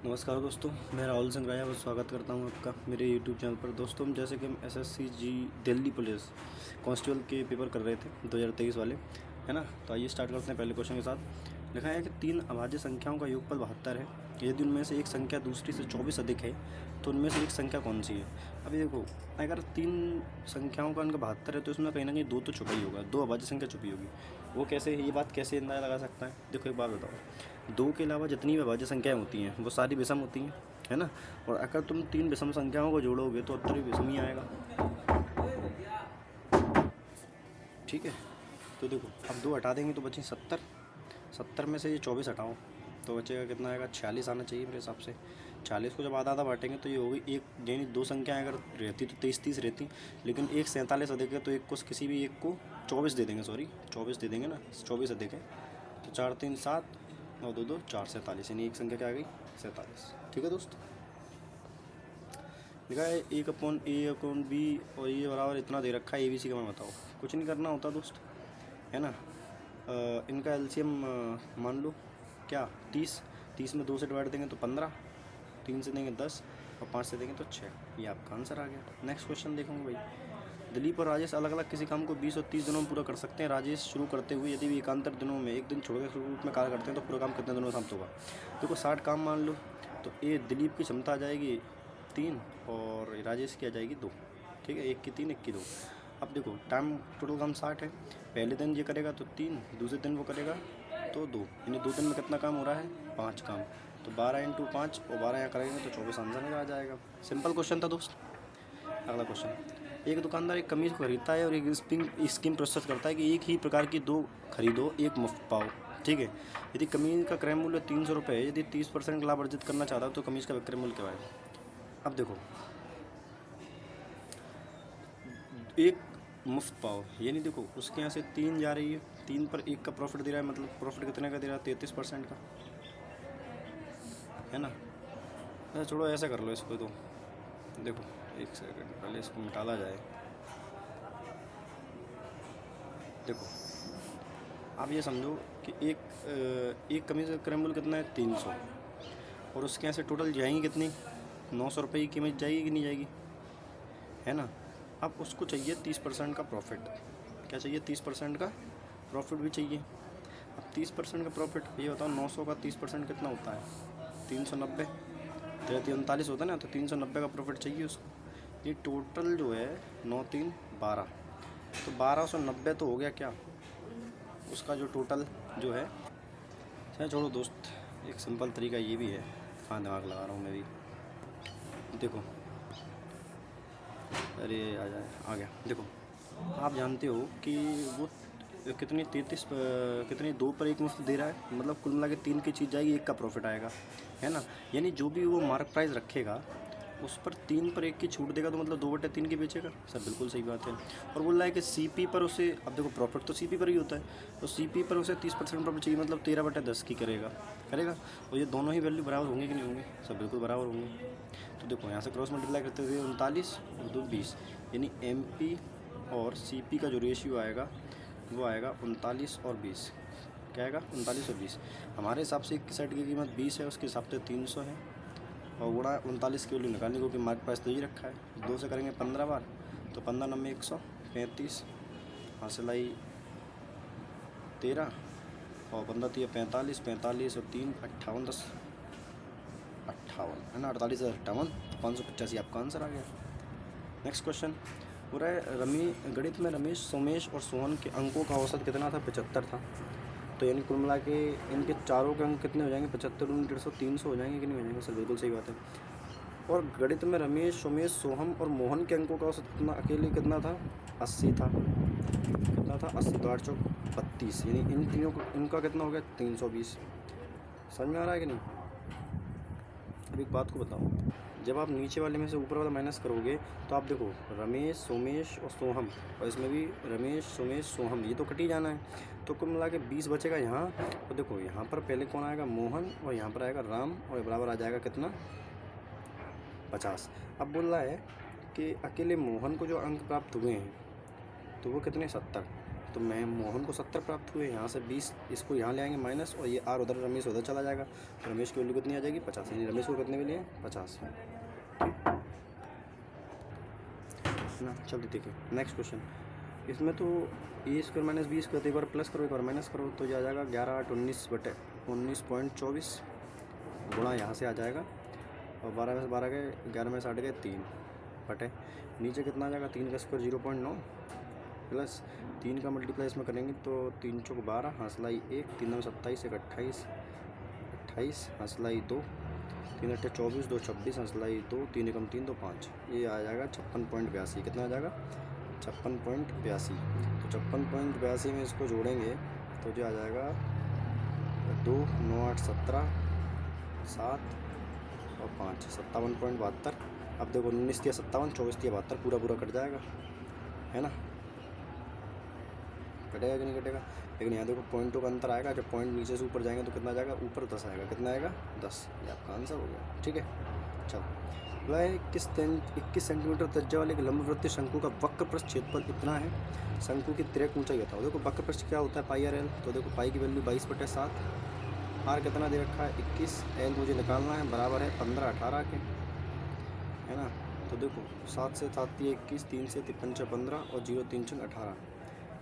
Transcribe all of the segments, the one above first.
नमस्कार दोस्तों, मैं राहुल सिंह राया स्वागत करता हूं आपका मेरे यूट्यूब चैनल पर। दोस्तों, जैसे कि हम एसएससी जी दिल्ली पुलिस कांस्टेबल के पेपर कर रहे थे 2023 वाले, है ना। तो आइए स्टार्ट करते हैं पहले क्वेश्चन के साथ। लिखा है कि 3 अभाज्य संख्याओं का योगफल 72 है। यदि उनमें से एक संख्या दूसरी से 24 अधिक है तो उनमें से एक संख्या कौन सी है। अभी देखो, अगर 3 संख्याओं का उनका 72 है तो इसमें कहीं ना कहीं 2 तो छुपा ही होगा, 2 अभाज्य संख्या छुपी होगी। वो कैसे, ये बात कैसे अंदाजा लगा सकता है। देखो एक बात बताओ, 2 के अलावा जितनी भी अभाज्य संख्याएं होती हैं वो सारी विषम होती हैं, है ना। और अगर तुम 3 विषम संख्याओं को जोड़ोगे तो उत्तर भी विषम ही आएगा। ठीक है, तो देखो अब 2 हटा देंगे तो बचे 70। 70 में से ये 24 हटाओ तो बचेगा कितना आएगा, 46 आना चाहिए मेरे हिसाब से। 40 को जब आधा आधा बांटेंगे तो ये होगी एक, यानी 2 संख्याएं अगर रहती तो 23-30 रहती, लेकिन एक 47 अधिक है तो एक को, किसी भी एक को 24 दे देंगे, सॉरी 24 दे देंगे ना, 24 अधिक है तो 4 3 7 और 2 2 4 47, यानी एक संख्या क्या आ गई, 47। ठीक है दोस्त, लिखा है 1/a/b और ये बराबर इतना दे रखा है ABC का। मैं बताओ, कुछ नहीं करना होता दोस्त, है ना। इनका एलसीएम मान लो क्या, 30 में 2 से डिवाइड देंगे तो 15, 3 से देंगे 10 और 5 से देंगे तो 6। ये आपका आंसर आ गया। नेक्स्ट क्वेश्चन देखोगे भाई। दिलीप और राजेश अलग अलग किसी काम को 20 और 30 दिनों में पूरा कर सकते हैं। राजेश शुरू करते हुए यदि भी एकांतर दिनों में एक दिन छोड़कर शुरू रूप में कार्य करते हैं तो पूरा काम कितने दिनों में समाप्त होगा। देखो 60 काम मान लो, तो ये दिलीप की क्षमता आ जाएगी 3 और राजेश की आ जाएगी 2। ठीक है, 1 की 3 1 की 2। अब देखो टाइम टोटल काम 60 है। पहले दिन ये करेगा तो 3, दूसरे दिन वो करेगा तो 2, यानी 2 दिन में कितना काम हो रहा है, 5 काम। तो 12 × 5 और 12 यहाँ करेंगे तो 24 आंसर आ जाएगा। सिंपल क्वेश्चन था दोस्त। अगला क्वेश्चन, एक दुकानदार एक कमीज को खरीदता है और एक स्कीम प्रस्तुत करता है कि एक ही प्रकार की 2 खरीदो, एक मुफ्त पाओ। ठीक है, यदि कमीज का क्रय मूल्य 300 रुपये है, यदि 30% लाभ अर्जित करना चाहता है तो कमीज का विक्रय मूल्य क्या है। अब देखो, एक मुफ्त पाओ, यानी देखो उसके यहाँ से 3 जा रही है, 3 पर 1 का प्रॉफिट दे रहा है, मतलब प्रॉफिट कितने का दे रहा है, 33% का, है ना। अच्छा छोड़ो, ऐसा कर लो इसको। तो देखो एक सेकंड, पहले इसको निकाला जाए। देखो आप ये समझो कि एक कमीज का क्रय मूल्य कितना है, 300, और उसके यहाँ से टोटल जाएंगी कितनी, 900 रुपये की कीमत जाएगी कि नहीं जाएगी, है ना। अब उसको चाहिए 30% का प्रॉफिट। क्या चाहिए, 30% का प्रॉफिट भी चाहिए। अब 30% का प्रॉफिट, ये बताओ 900 का 30% कितना होता है, 390, 39 होता है ना, तो 390 का प्रॉफिट चाहिए उसको। ये टोटल जो है 9 3 12, तो 1290 तो हो गया क्या उसका जो टोटल जो है। चाहे छोड़ो दोस्त, एक सिंपल तरीका ये भी है, हाँ दिमाग लगा रहा हूँ मैं भी। देखो, अरे आ गया। देखो आप जानते हो कि वो कितनी 33 कितनी 2 पर 1 मुफ्त दे रहा है, मतलब कुल मिला के 3 की चीज़ जाएगी, 1 का प्रॉफिट आएगा, है ना। यानी जो भी वो मार्क प्राइस रखेगा उस पर 3 पर 1 की छूट देगा, तो मतलब 2/3 की बेचेगा। सर बिल्कुल सही बात है। और बोल रहा है कि सीपी पर उसे, अब देखो प्रॉफिट तो सीपी पर ही होता है, तो सीपी पर उसे 30% प्रॉफिट चाहिए, मतलब 13/10 की करेगा। और ये दोनों ही वैल्यू बराबर होंगे कि नहीं होंगे, सब बिल्कुल बराबर होंगे। तो देखो यहाँ से क्रॉस मल्टीप्लाई करते हुए 39 और 2 20, यानी MP और CP का जो रेशियो आएगा वो आएगा 39 और 20। क्या आएगा, 39 और 20। हमारे हिसाब से एक सेट की कीमत 20 है, उसके हिसाब से 300 है, और गुणा 39 की वैल्यू निकालने को कि मार्क प्राइस तो ही रखा है। 2 से करेंगे 15 बार, तो 15 9 135, हासिल आई 13 और 15 3 45, 45 और 3 58, 10 58, है ना, 48 58, 585 आपका आंसर आ गया। नेक्स्ट क्वेश्चन हो रहा है, गणित में रमेश, सोमेश और सोहन के अंकों का औसत कितना था, 75 था। तो यानी कुल मिला के इनके चारों के अंक कितने हो जाएंगे, 75 × 150 300 हो जाएंगे कि नहीं हो जाएंगे। सर बिल्कुल सही बात है। और गणित में रमेश, सोमेश, सोहम और मोहन के अंकों का औसत कितना, अकेले कितना था, 80 था। कितना था, 80, तो 8 चौक 32, यानी इन तीनों को, इनका कितना हो गया, 320। समझ में आ रहा है कि नहीं। अब एक बात को बताओ, जब आप नीचे वाले में से ऊपर वाला माइनस करोगे तो आप देखो रमेश, सोमेश और सोहम, और इसमें भी रमेश, सोमेश, सोहम, ये तो कट ही जाना है। तो कुल मिला के 20 बचेगा यहाँ। और देखो यहाँ पर पहले कौन आएगा, मोहन, और यहाँ पर आएगा राम, और बराबर आ जाएगा कितना, 50। अब बोल रहा है कि अकेले मोहन को जो अंक प्राप्त हुए हैं तो वो कितने, 70। तो मैं मोहन को 70 प्राप्त हुए, यहाँ से 20 इसको यहाँ ले आएंगे माइनस, और ये आर उधर रमेश उधर चला जाएगा, तो रमेश की वैल्यू कितनी आ जाएगी 50, यानी रमेश को कितने मिले हैं 50 ना। चलिए देखिए नेक्स्ट क्वेश्चन, इसमें तो ए स्क्वायर माइनस बी स्क्वायर, एक बार प्लस करो एक बार माइनस करो, तो ये आ जाएगा 11 8 19.24 गुणा यहाँ से आ जाएगा, और 12 में से 12 गए, 11 में से 8 गए 3 बटे नीचे कितना आ जाएगा 3 का स्क्वायर 0.9 प्लस 3 का मल्टीप्लाई इसमें करेंगे तो 3 चौक 12 हंसलाई 1, 3 में 27 1 28 हंसलाई 2, 3 अट्ठे 24 2 26 हंसलाई 2, 3 एकम 3 2 5, ये आ जाएगा 56.82। कितना आ जाएगा 56.82। तो 56.82 में इसको जोड़ेंगे तो जो आ जाएगा 2 9 8 17 7 और 5 57.72। अब देखो 19 या 57 24 या 72 पूरा पूरा कट जाएगा, है ना, कटेगा कि नहीं कटेगा। लेकिन यहाँ देखो पॉइंटों का अंतर आएगा, जब पॉइंट नीचे से ऊपर जाएंगे तो कितना जाएगा ऊपर 10 आएगा, कितना आएगा 10, ये आपका आंसर हो गया। ठीक है, चलो वह 21 सेंटीमीटर त्रिज्या वाले एक लंबवृत्तीय शंकु का वक्र पृष्ठ क्षेत्रफल इतना है, शंकु की तिर्यक ऊंचाई बताओ। देखो वक्र पृष्ठ क्या होता है पाई आर एल, तो देखो पाई की वैल्यू 22/7, आर कितना दे रखा है 21, एल मुझे निकालना है बराबर है 15 18 के, है ना। तो देखो 7 से 7 21, 3 से 5 15 और 0 3 6 18,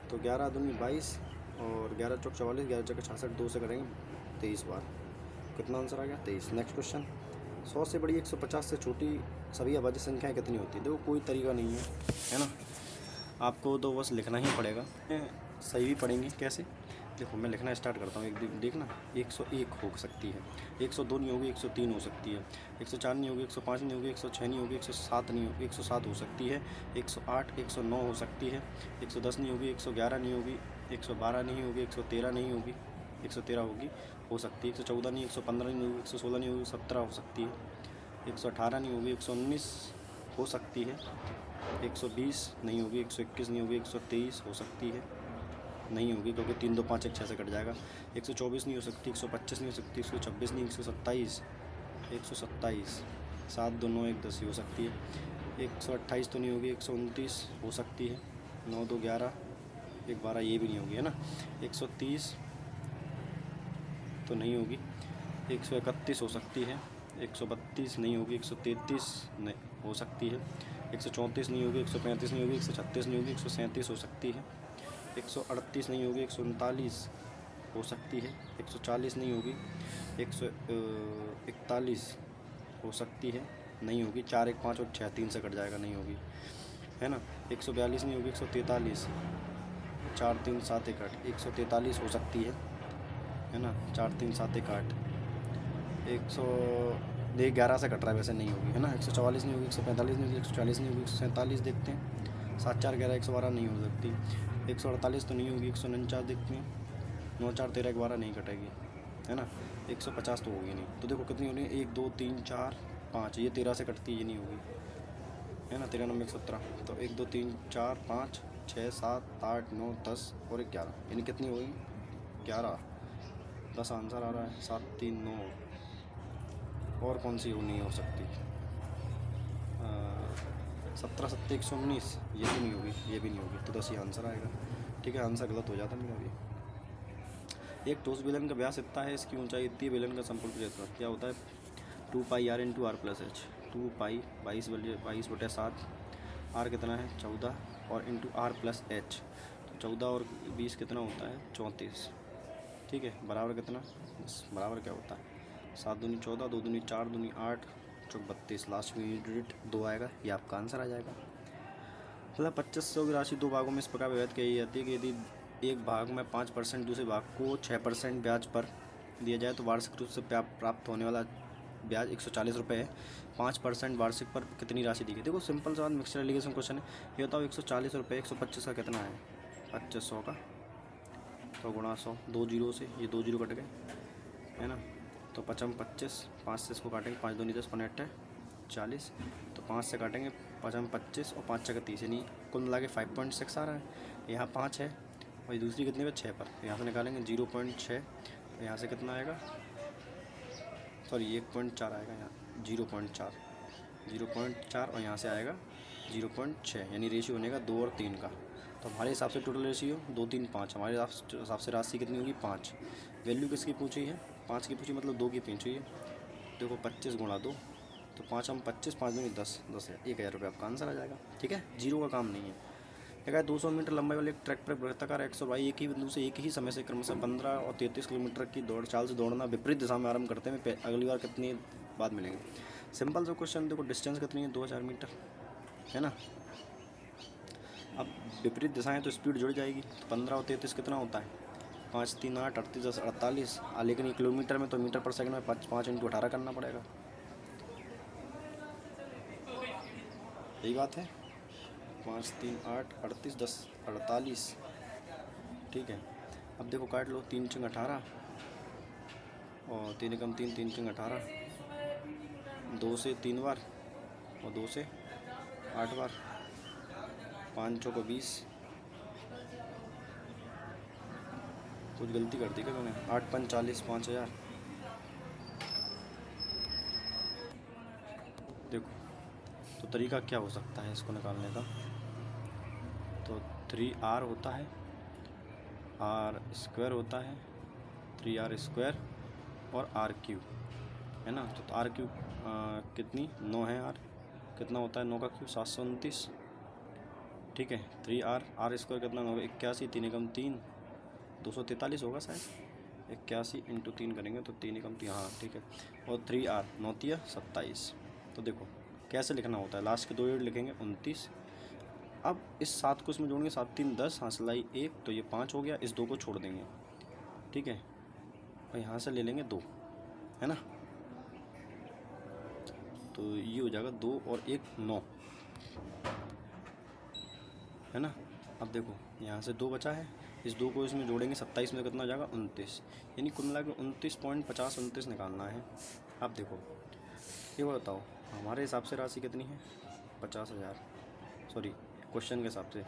तो 11 दूनी 22 और 11 चौक 44, 11 चौक 66, 2 से करेंगे 23 बार, कितना आंसर आ गया 23। नेक्स्ट क्वेश्चन, 100 से बड़ी 150 से छोटी सभी अभाज्य संख्याएं कितनी होती है। देखो कोई तरीका नहीं है ना, आपको तो बस लिखना ही पड़ेगा, सही भी पढ़ेंगे कैसे। देखो मैं लिखना स्टार्ट करता हूँ, एक देखना 101 हो सकती है, 102 नहीं होगी, 103 हो सकती है, 104 नहीं होगी, 105 नहीं होगी, 106 नहीं होगी, 107 नहीं होगी, 107 हो सकती है, 108 109 हो सकती है, 110 नहीं होगी, 111 नहीं होगी, 112 नहीं होगी, 113 नहीं होगी, 113 होगी हो सकती है, 114 नहीं, 115 नहीं होगी, 116 नहीं होगी, 17 हो सकती है, 118 नहीं होगी, 119 हो सकती है, 120 नहीं होगी, 121 नहीं होगी, 123 हो सकती है, नहीं होगी क्योंकि 3 2 5 1 6 से कट जाएगा, 124 नहीं हो सकती, 125 नहीं हो सकती, 126 नहीं, 127 7 2 9 1 10 हो सकती है, 128 तो नहीं होगी, 129 हो सकती है, 9 2 11 1 12 ये भी नहीं होगी, है ना, 130 तो नहीं होगी, 131 हो सकती है, 132 नहीं होगी, 133 नहीं हो सकती है, 134 नहीं होगी, 135 नहीं होगी, 136 नहीं होगी, 137 हो सकती है, 138 नहीं होगी, 139 हो सकती है, 140 नहीं होगी, 141 हो सकती है, नहीं होगी, 4 1 5 और 6 3 से कट जाएगा, नहीं होगी, है ना, 142 नहीं होगी, 143 4 3 7 1 8 143 हो सकती है ना, 4 3 7 1 8 111 से कट रहा है वैसे नहीं होगी, है ना, 144 नहीं होगी, 145 नहीं होगी, 140 नहीं होगी, 147 देखते हैं, 7 4 11 112 नहीं हो सकती, 148 तो नहीं होगी, 149 देखते हैं, 9 4 13 12 नहीं कटेगी, है ना, 150 तो होगी नहीं। तो देखो कितनी होनी है 1 2 3 4 5, ये 13 से कटती है, ये नहीं होगी, है ना, 13 9 17, तो 1 2 3 4 5 6 7 8 9 10 और 11, यानी कितनी होगी 11, 10 आंसर आ रहा है, 7 3 9, और कौन सी नहीं हो सकती, 17 7 119, ये भी नहीं होगी, ये भी नहीं होगी, तो 10 ही आंसर आएगा। ठीक है, आंसर गलत हो जाता मेरा भी। एक ठोस बेलन का व्यास इतना है, इसकी ऊंचाई इतनी, बेलन का संपूर्ण क्षेत्रफल क्या होता है 2 pi R into R plus H, 2 pi 22/7, R कितना है 14 और इंटू आर प्लस एच, तो 14 और 20 कितना होता है 34। ठीक है, बराबर कितना, बराबर क्या होता है 7 दूनी 14 2 दूनी 4 दूनी 8 चौक 32, लास्ट में यूनिट 2 आएगा, ये आपका आंसर आ जाएगा। मतलब 2500 की राशि 2 भागों में इस प्रकार विभाजित की जाती है कि यदि एक भाग में 5% दूसरे भाग को 6% ब्याज पर दिया जाए तो वार्षिक रूप से प्राप्त होने वाला ब्याज 140 रुपये है, 5% वार्षिक पर कितनी राशि दी गई। देखो सिंपल सा मिक्सचर एलिगेशन क्वेश्चन है, ये बताओ 140 रुपये 125 का कितना है 2500 का, तो गुणा 100, 2 जीरो से ये 2 जीरो कट गए, है ना, तो 5 25, 5 से इसको काटेंगे, 5 2 10 15 40, तो 5 से काटेंगे 5 25 और 5 6 30, यानी कुल मिला के 5.6 आ रहा है, यहाँ 5 है और दूसरी कितने पे 6 पर, यहाँ से निकालेंगे 0.6, यहाँ से कितना आएगा, सॉरी 1.4 आएगा, यहाँ 0.4 और यहाँ से आएगा 0.6, यानी रेशियो बनेगा 2 और 3 का, तो हमारे हिसाब से टोटल रेशियो 2 3 5, हमारे हिसाब से राशि कितनी होगी 5। वैल्यू किसकी पूछी है, 5 की पूछी, मतलब 2 की पूछी है। देखो 25 गुणा 2, तो 5 हम 25, 5 दूनी 10, 10,000 रुपये आपका आंसर आ जाएगा। ठीक है, जीरो का काम नहीं है। एक 200 मीटर लंबाई वाले एक ट्रैक पर वृत्ताकार एक्स और वाई एक ही बिंदु से एक ही समय से क्रमशः 15 और 33 किलोमीटर की चाल से दौड़ना विपरीत दिशा में आरंभ करते हैं, अगली बार कितनी बाद मिलेंगे। सिंपल सा क्वेश्चन, देखो डिस्टेंस कितनी है 2000 मीटर है ना। अब विपरीत दिशाएं तो स्पीड जुड़ जाएगी, तो 15 और 33 कितना होता है, 5 3 8 38 10 48। लेकिन ये किलोमीटर में तो मीटर पर सेकंड में 5 × 18 करना पड़ेगा, यही बात है। 5 3 8 38 10 48, ठीक है। अब देखो काट लो, 3 × 18 और 3 एकम 3, 3 × 18, 2 से 3 बार और 2 से 8 बार, 5 चौको 20। कुछ गलती कर दी क्या मैंने, 8 5 40, 5000। देखो तो तरीका क्या हो सकता है इसको निकालने का, तो 3r होता है, r स्क्वायर होता है, 3r स्क्वायर और r³ है ना। तो r³ कितनी 9 है, r कितना होता है 9 का क्यूब 729, ठीक है। 3r स्क्वायर कितना 9 81, 3 एकम 3 243 होगा शायद, 81 × 3 करेंगे तो 3 एकम 3, हाँ ठीक है। और 3r 9 तिया 27। तो देखो कैसे लिखना होता है, लास्ट के 2 यूनिट लिखेंगे 29। अब इस 7 को इसमें जोड़ेंगे, 7 3 10, हाँ सिलाई 1, तो ये 5 हो गया, इस 2 को छोड़ देंगे, ठीक है। और यहाँ से ले लेंगे 2 है ना, तो ये हो जाएगा 2 और 1 9 है ना। अब देखो यहाँ से 2 बचा है, इस 2 को इसमें जोड़ेंगे, 27 में कितना हो जाएगा 29, यानी कुल मिला के 29.50 निकालना है। अब देखो ये बताओ हमारे हिसाब से राशि कितनी है 50,000, सॉरी क्वेश्चन के हिसाब से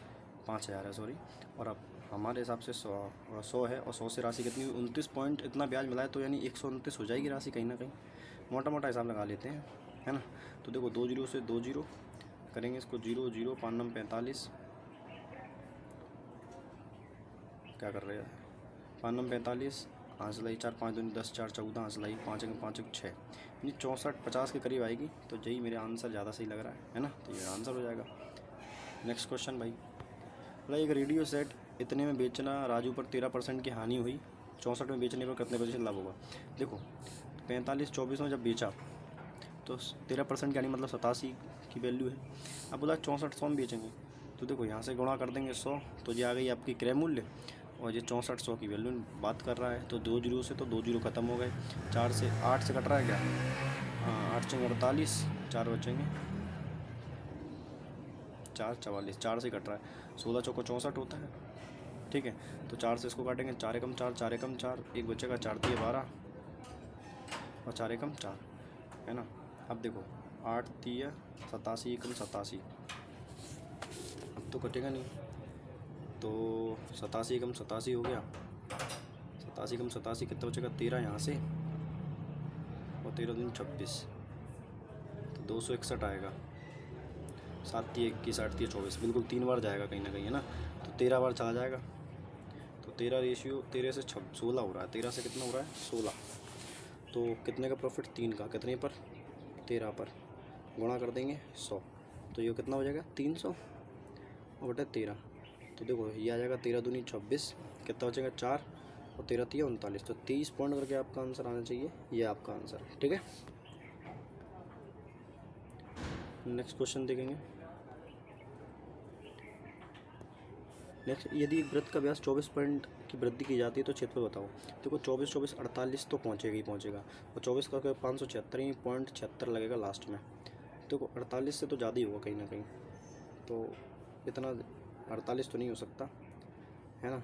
5,000 है सॉरी, और अब हमारे हिसाब से 100 है, और 100 से राशि कितनी 29 पॉइंट इतना ब्याज मिला है, तो यानी 129 हो जाएगी राशि कहीं ना कहीं, मोटा मोटा हिसाब लगा लेते हैं है ना। तो देखो 2 जीरो से 2 जीरो करेंगे, इसको 0 0 5 9 45, क्या कर रहे हैं 5 9 45, हाँसलाई 4 5 2 10 4 14, हाँसलाई 5 1 5 1 6, यानी 64 50 के करीब आएगी। तो यही मेरे आंसर ज़्यादा सही लग रहा है ना, तो ये आंसर हो जाएगा। नेक्स्ट क्वेश्चन भाई, मतलब एक रेडियो सेट इतने में बेचना, राजू पर 13% की हानि हुई, 64 में बेचने पर कितने प्रतिशत लाभ होगा। देखो 45 24 में जब बेचा तो 13% की हानि मतलब 87 की वैल्यू है। अब बोला 64 100 में बेचेंगे, तो देखो यहाँ से गुणा कर देंगे 100, तो ये आ गई आपकी क्रय मूल्य, और ये 64 100 की वैल्यू बात कर रहा है। तो 2 जीरो से तो 2 जीरो ख़त्म हो गए, 4 से 8 से कट रहा है क्या, हाँ 8 से 48, 4 बचेंगे, 4 44, 4 से कट रहा है, 16 चौको 64 होता है, ठीक है। तो 4 से इसको काटेंगे, 4 एकम 4, 4 एकम 4, एक बचेगा 4 तिया 12 और 4 एकम 4 है ना। अब देखो 8 तिया 87 एकम 87, अब तो कटेगा नहीं, तो 87 एकम 87 हो गया, 87 एकम 87 कितना बचेगा 13 यहाँ से, और 13 दूनी 26, तो 261 आएगा, 7 तिया 21, 8 तिया 24, बिल्कुल 3 बार जाएगा कहीं ना कहीं है ना, तो 13 बार चला जाएगा। तो 13 रेशियो 13 से 16 हो रहा है, 13 से कितना हो रहा है 16, तो कितने का प्रॉफिट 3 का, कितने पर 13 पर, गुणा कर देंगे 100, तो ये कितना हो जाएगा 300 और बटा 13, तो देखो ये आ जाएगा 13 दूनी 26, कितना बचेगा 4 और 13 तिया 39, तो 30 पॉइंट करके आपका आंसर आना चाहिए, ये आपका आंसर है, ठीक है। नेक्स्ट क्वेश्चन देखेंगे। नेक्स्ट, यदि एक वृत्त का व्यास 24 पॉइंट की वृद्धि की जाती है तो क्षेत्रफल बताओ। देखो 24 24 48 तो पहुँचेगा ही पहुँचेगा, और 24 का 576 ही पॉइंट 76 लगेगा लास्ट में। देखो 48 से तो ज़्यादा ही होगा कहीं ना कहीं, तो इतना 48 तो नहीं हो सकता है ना।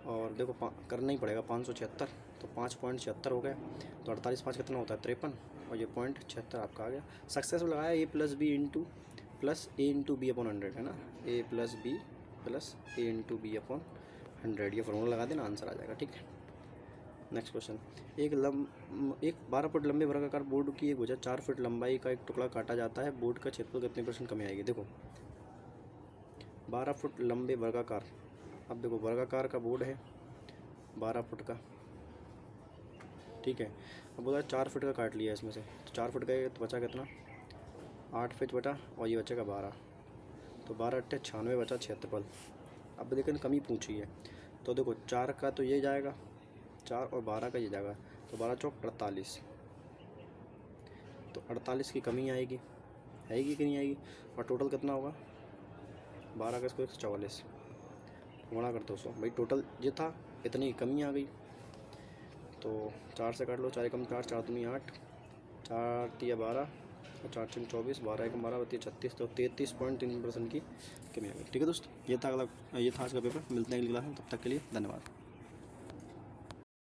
और देखो करना ही पड़ेगा 576, तो 5.76 हो गया, तो 48 5 कितना होता है 53, और ये .76 आपका आ गया। सक्सेसफुल लगाया a + b into plus a into B upon 100 है ना, a + b plus a into B upon 100, ये फॉर्मूला लगा देना, आंसर आ जाएगा, ठीक है। नेक्स्ट क्वेश्चन, एक 12 फुट लंबे वर्गाकार बोर्ड की एक भुजा 4 फुट लंबाई का एक टुकड़ा काटा जाता है, बोर्ड का क्षेत्रफल कितने % कमी आएगी। देखो 12 फुट लंबे वर्गाकार। अब देखो वर्गाकार का बोर्ड है 12 फुट का, ठीक है। अब बोला 4 फुट का काट लिया इसमें से, तो 4 फुट का ये तो बचा कितना, 8 फीट बटा, और ये बचेगा 12, तो 12 अट्ठे 96 बचा क्षेत्रफल। अब लेकिन कमी पूछी है, तो देखो 4 का तो ये जाएगा, 4 और 12 का ये जाएगा, तो 12 चौक 48, तो 48 की कमी आएगी कि नहीं आएगी, और टोटल कितना होगा 12 का स्क्वायर 144 गुणा कर 200। भाई टोटल ये था, इतनी कमी आ गई, तो 4 से काट लो, 4 एकम 4, 4 दूनी 8, 4 तिया 12 और 4 छः 24, 12 एकम 12 बत्ती 36, तो 33.3% की कमी आ गई। ठीक है दोस्त, ये था आज का पेपर। मिलते हैं अगली क्लास में, तब तक के लिए धन्यवाद।